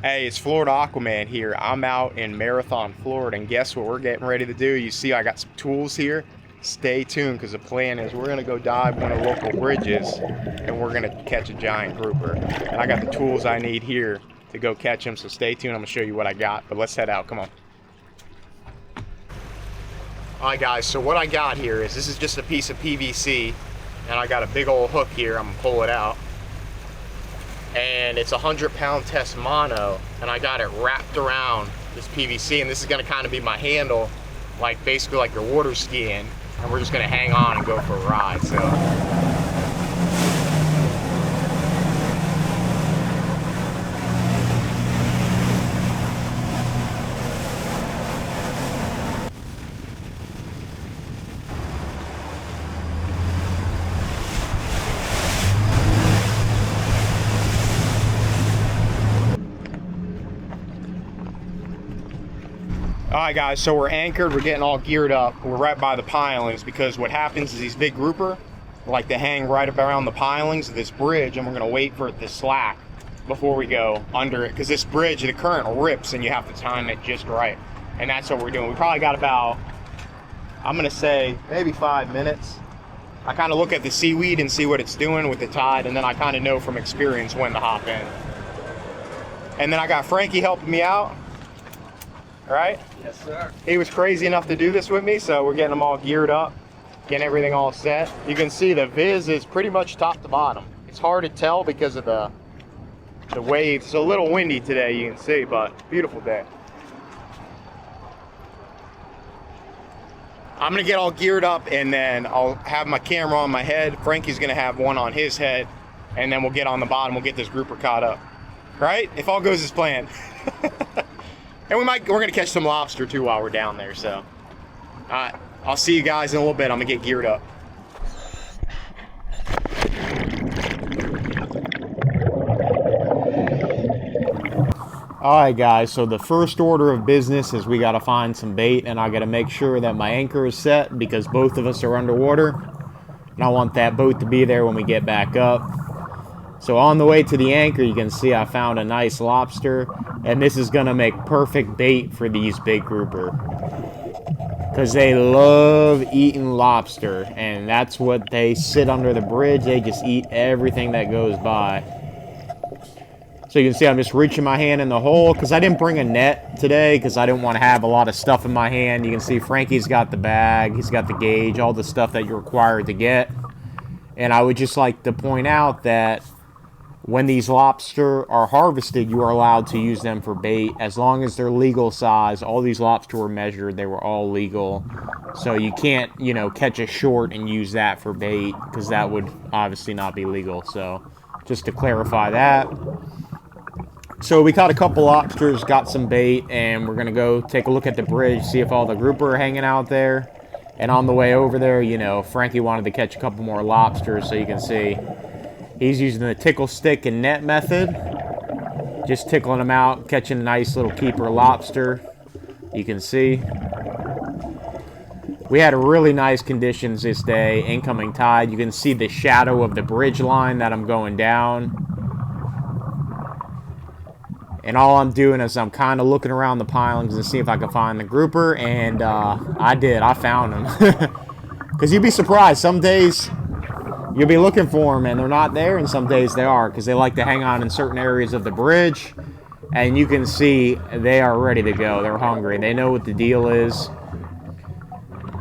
Hey, it's Florida Aquaman here. I'm out in Marathon, Florida, and guess what we're getting ready to do? You see I got some tools here. Stay tuned, because the plan is we're going to go dive one of the local bridges, and we're going to catch a giant grouper. And I got the tools I need here to go catch him, so stay tuned. I'm going to show you what I got, but let's head out. Come on. Alright guys, so what I got here is this is just a piece of PVC, and I got a big old hook here. I'm going to pull it out. And it's a 100-pound test mono, and I got it wrapped around this PVC, and this is going to kind of be my handle, like basically like your water skiing, and we're just going to hang on and go for a ride. So alright guys, so we're anchored, we're getting all geared up, we're right by the pilings, because what happens is these big grouper like to hang right around the pilings of this bridge, and we're going to wait for it to slack before we go under it, because this bridge, the current rips and you have to time it just right, and that's what we're doing. We probably got about, I'm going to say maybe 5 minutes. I kind of look at the seaweed and see what it's doing with the tide, and then I kind of know from experience when to hop in. And then I got Frankie helping me out. All right? Yes, sir. He was crazy enough to do this with me, so we're getting them all geared up, getting everything all set. You can see the viz is pretty much top to bottom. It's hard to tell because of the waves. It's a little windy today, you can see, but beautiful day. I'm gonna get all geared up, and then I'll have my camera on my head. Frankie's gonna have one on his head, and then we'll get on the bottom. We'll get this grouper caught up, right? If all goes as planned. And we're gonna catch some lobster too while we're down there. So, I'll see you guys in a little bit. I'm gonna get geared up. Alright guys, so the first order of business is we gotta find some bait, and I gotta make sure that my anchor is set because both of us are underwater, and I want that boat to be there when we get back up. So on the way to the anchor, you can see I found a nice lobster, and this is gonna make perfect bait for these big grouper, because they love eating lobster, and that's what they sit under the bridge. They just eat everything that goes by. So you can see I'm just reaching my hand in the hole, because I didn't bring a net today because I didn't want to have a lot of stuff in my hand. You can see Frankie's got the bag, he's got the gauge, all the stuff that you're required to get. And I would just like to point out that when these lobster are harvested, you are allowed to use them for bait as long as they're legal size. All these lobster were measured, they were all legal. So you can't, you know, catch a short and use that for bait, because that would obviously not be legal. So just to clarify that. So we caught a couple lobsters, got some bait, and we're gonna go take a look at the bridge, see if all the grouper are hanging out there. And on the way over there, you know, Frankie wanted to catch a couple more lobsters, so you can see he's using the tickle stick and net method, just tickling them out, catching a nice little keeper lobster. You can see we had really nice conditions this day, incoming tide. You can see the shadow of the bridge line that I'm going down. And all I'm doing is I'm kind of looking around the pilings to see if I can find the grouper, and I did. I found them. Because you'd be surprised. Some days you'll be looking for them and they're not there, and some days they are, because they like to hang on in certain areas of the bridge. And you can see they are ready to go. They're hungry. They know what the deal is.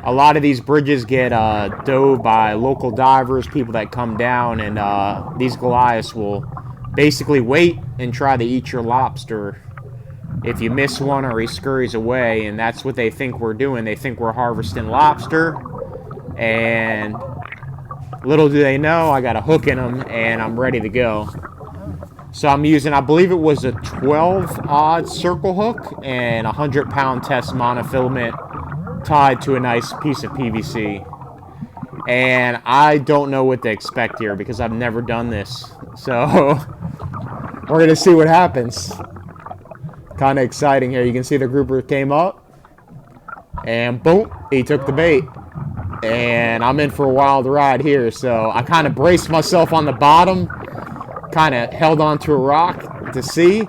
A lot of these bridges get dove by local divers, people that come down, and these Goliaths will basically wait and try to eat your lobster if you miss one or he scurries away, and that's what they think we're doing. They think we're harvesting lobster, and little do they know, I got a hook in them and I'm ready to go. So I'm using, I believe it was a 12-odd circle hook and a 100-pound test monofilament tied to a nice piece of PVC. And I don't know what to expect here because I've never done this. So we're going to see what happens. Kind of exciting here. You can see the grouper came up and boom, he took the bait. And I'm in for a wild ride here. So I kind of braced myself on the bottom, kind of held onto a rock to see.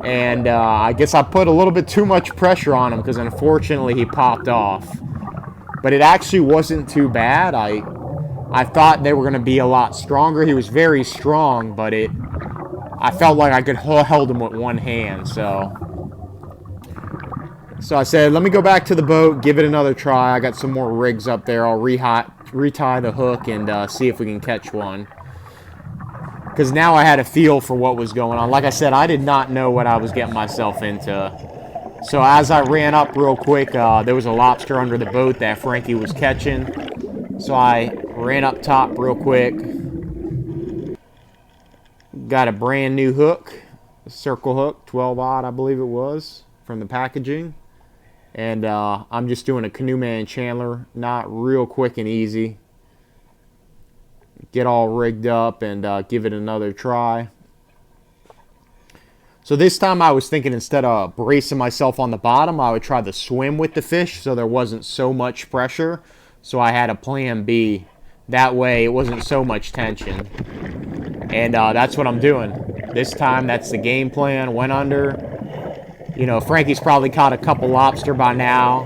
And I guess I put a little bit too much pressure on him because unfortunately he popped off. But it actually wasn't too bad. I thought they were going to be a lot stronger. He was very strong, but I felt like I could hold him with one hand. So I said, let me go back to the boat, give it another try. I got some more rigs up there. I'll retie the hook and see if we can catch one. Because now I had a feel for what was going on. Like I said, I did not know what I was getting myself into. So as I ran up real quick, there was a lobster under the boat that Frankie was catching. So I ran up top real quick. Got a brand new hook, a circle hook, 12-aught I believe it was, from the packaging. And I'm just doing a Canoeman Chandler, not real quick and easy. Get all rigged up and give it another try. So this time I was thinking instead of bracing myself on the bottom, I would try to swim with the fish so there wasn't so much pressure. So I had a plan B. That way it wasn't so much tension. And that's what I'm doing. This time that's the game plan. Went under. You know, Frankie's probably caught a couple lobster by now.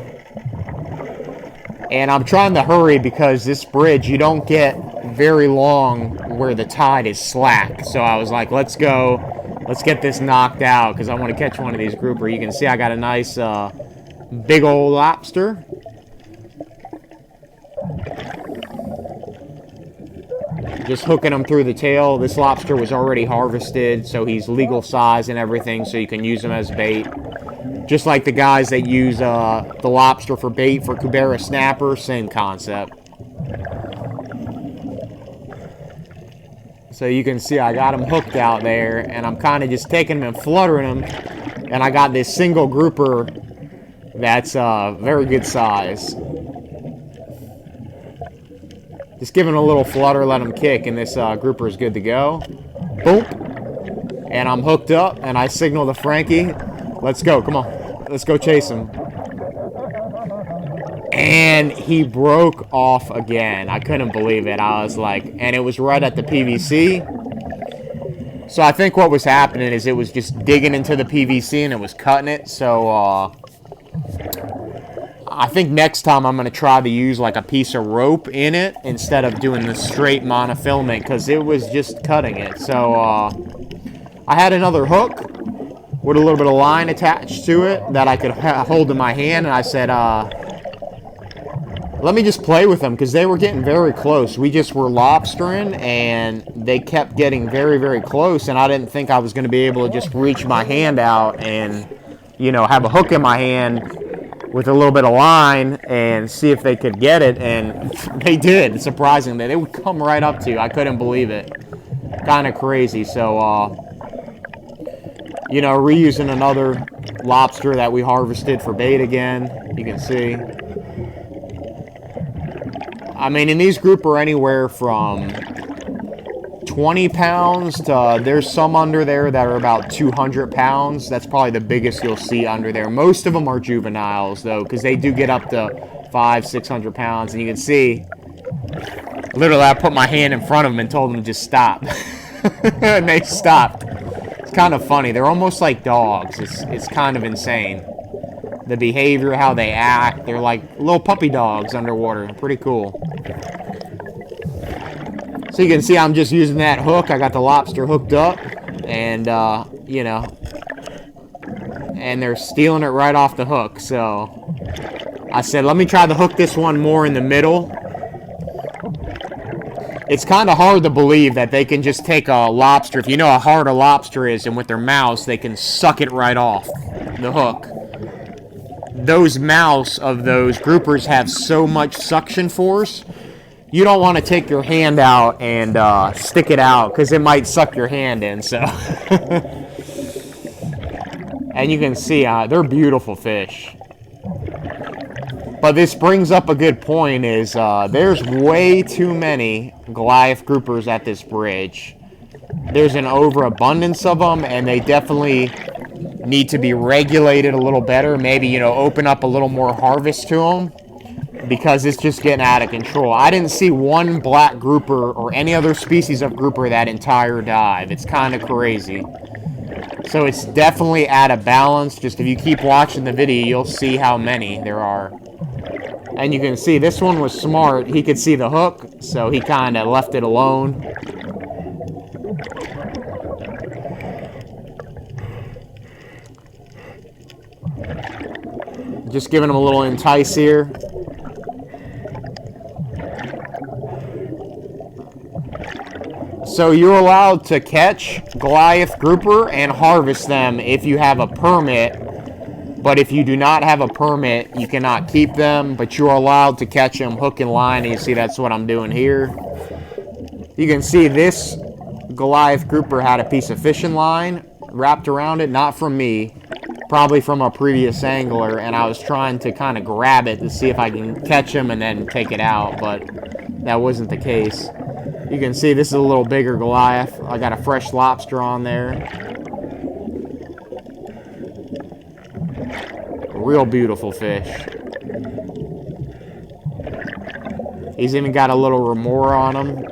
And I'm trying to hurry because this bridge, you don't get very long where the tide is slack. So I was like, let's go. Let's get this knocked out because I want to catch one of these grouper. You can see I got a nice big old lobster. Just hooking him through the tail. This lobster was already harvested, so he's legal size and everything, so you can use him as bait. Just like the guys that use the lobster for bait for Cubera snapper, same concept. So you can see I got him hooked out there, and I'm kind of just taking him and fluttering him, and I got this single grouper that's very good size. Just give him a little flutter, let him kick, and this grouper is good to go. Boom. And I'm hooked up, and I signal to Frankie, let's go, come on. Let's go chase him. And he broke off again. I couldn't believe it. I was like, and it was right at the PVC. So I think what was happening is it was just digging into the PVC and it was cutting it. So I think next time I'm going to try to use like a piece of rope in it instead of doing the straight monofilament because it was just cutting it. So I had another hook with a little bit of line attached to it that I could hold in my hand. And I said, let me just play with them because they were getting very close. We just were lobstering and they kept getting very, very close. And I didn't think I was going to be able to just reach my hand out and, you know, have a hook in my hand with a little bit of line and see if they could get it. And they did, surprisingly. They would come right up to you. I couldn't believe it. Kind of crazy. So, you know, reusing another lobster that we harvested for bait again. You can see. I mean, and these group are anywhere from 20 pounds to there's some under there that are about 200 pounds. That's probably the biggest you'll see under there. Most of them are juveniles, though, because they do get up to 500-600 pounds. And you can see, literally, I put my hand in front of them and told them to just stop. And they stopped. It's kind of funny. They're almost like dogs. It's kind of insane. The behavior, how they act. They're like little puppy dogs underwater. Pretty cool. So you can see I'm just using that hook. I got the lobster hooked up. And, you know. And they're stealing it right off the hook. So I said, let me try to hook this one more in the middle. It's kind of hard to believe that they can just take a lobster. If you know how hard a lobster is, and with their mouths, they can suck it right off the hook. Those mouths of those groupers have so much suction force, you don't want to take your hand out and stick it out because it might suck your hand in. So, and you can see they're beautiful fish. But this brings up a good point: is there's way too many Goliath groupers at this bridge. There's an overabundance of them, and they definitely need to be regulated a little better. Maybe, you know, open up a little more harvest to them because it's just getting out of control. I didn't see one black grouper or any other species of grouper that entire dive. It's kind of crazy. So it's definitely out of balance. Just if you keep watching the video, you'll see how many there are. And you can see this one was smart. He could see the hook, so he kind of left it alone. Just giving him a little entice here. So you're allowed to catch Goliath grouper and harvest them if you have a permit. But if you do not have a permit, you cannot keep them. But you're allowed to catch them hook and line. And you see that's what I'm doing here. You can see this Goliath grouper had a piece of fishing line wrapped around it. Not from me. Probably from a previous angler. And I was trying to kind of grab it to see if I can catch him and then take it out. But that wasn't the case. You can see this is a little bigger Goliath. I got a fresh lobster on there. Real beautiful fish. He's even got a little remora on him.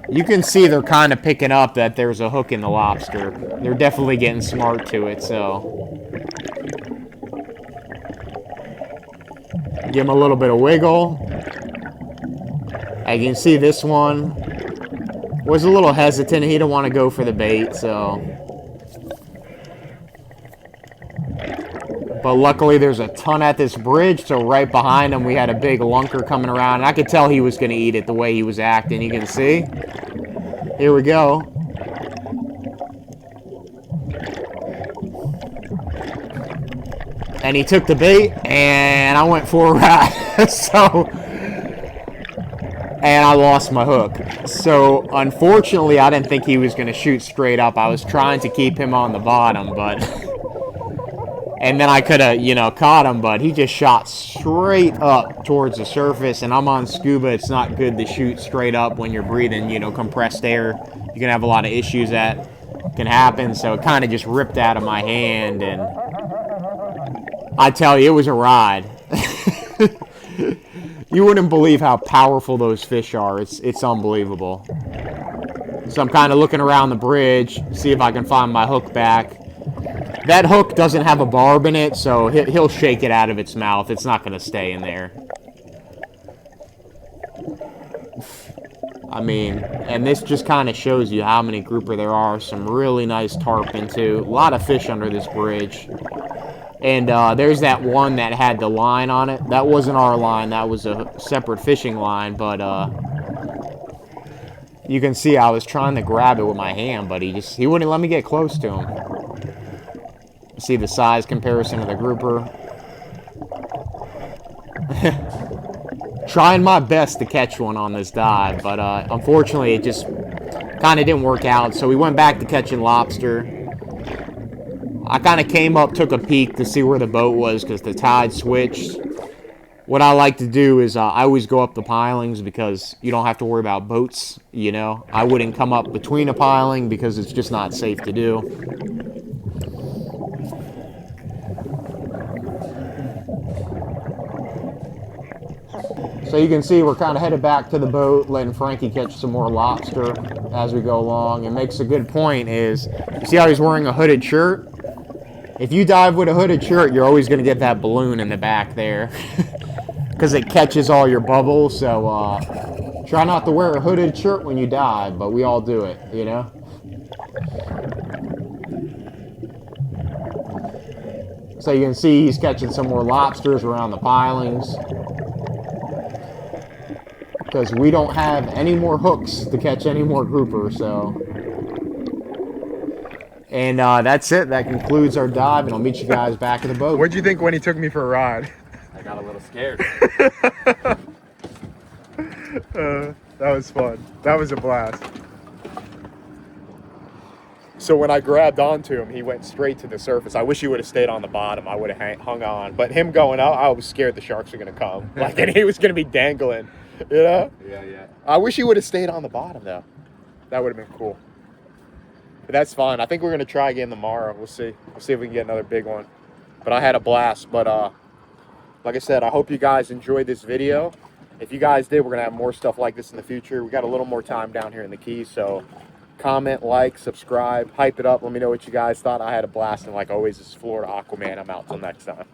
You can see they're kind of picking up that there's a hook in the lobster. They're definitely getting smart to it, so. Give him a little bit of wiggle. As you can see, this one was a little hesitant. He didn't want to go for the bait, so. But luckily, there's a ton at this bridge, so right behind him, we had a big lunker coming around. And I could tell he was going to eat it the way he was acting. You can see. Here we go. And he took the bait, and I went for a ride. So. And I lost my hook. So, unfortunately, I didn't think he was going to shoot straight up. I was trying to keep him on the bottom, but... And then I could have, you know, caught him, but he just shot straight up towards the surface. And I'm on scuba. It's not good to shoot straight up when you're breathing, you know, compressed air. You can have a lot of issues that can happen. So, it kind of just ripped out of my hand. And I tell you, it was a ride. You wouldn't believe how powerful those fish are. It's unbelievable. So I'm kind of looking around the bridge, see if I can find my hook back. That hook doesn't have a barb in it, so he'll shake it out of its mouth. It's not going to stay in there. I mean, and this just kind of shows you how many grouper there are. Some really nice tarpon, too. A lot of fish under this bridge. And there's that one that had the line on it. That wasn't our line. That was a separate fishing line. But you can see I was trying to grab it with my hand, but he wouldn't let me get close to him. See the size comparison of the grouper. Trying my best to catch one on this dive, but unfortunately it just kind of didn't work out. So we went back to catching lobster. I kind of came up, took a peek to see where the boat was because the tide switched. What I like to do is I always go up the pilings because you don't have to worry about boats, you know. I wouldn't come up between a piling because it's just not safe to do. So you can see we're kind of headed back to the boat, letting Frankie catch some more lobster as we go along. And makes a good point is, you see how he's wearing a hooded shirt? If you dive with a hooded shirt, you're always going to get that balloon in the back there. Because it catches all your bubbles. So try not to wear a hooded shirt when you dive, but we all do it, you know? So you can see he's catching some more lobsters around the pilings. Because we don't have any more hooks to catch any more grouper, so... And that's it. That concludes our dive, and I'll meet you guys back at the boat. What'd you think when he took me for a ride? I got a little scared. That was fun. That was a blast. So when I grabbed onto him, he went straight to the surface. I wish he would have stayed on the bottom. I would have hung on. But him going up, I was scared the sharks were going to come. Like, and he was going to be dangling, you know? Yeah. I wish he would have stayed on the bottom, though. That would have been cool. But that's fine. I think we're going to try again tomorrow. We'll see. We'll see if we can get another big one. But I had a blast. But like I said, I hope you guys enjoyed this video. If you guys did, we're going to have more stuff like this in the future. We got a little more time down here in the Keys, so Comment, like, subscribe, hype it up. Let me know what you guys thought. I had a blast, and like always, this is Florida Aquaman. I'm out till next time.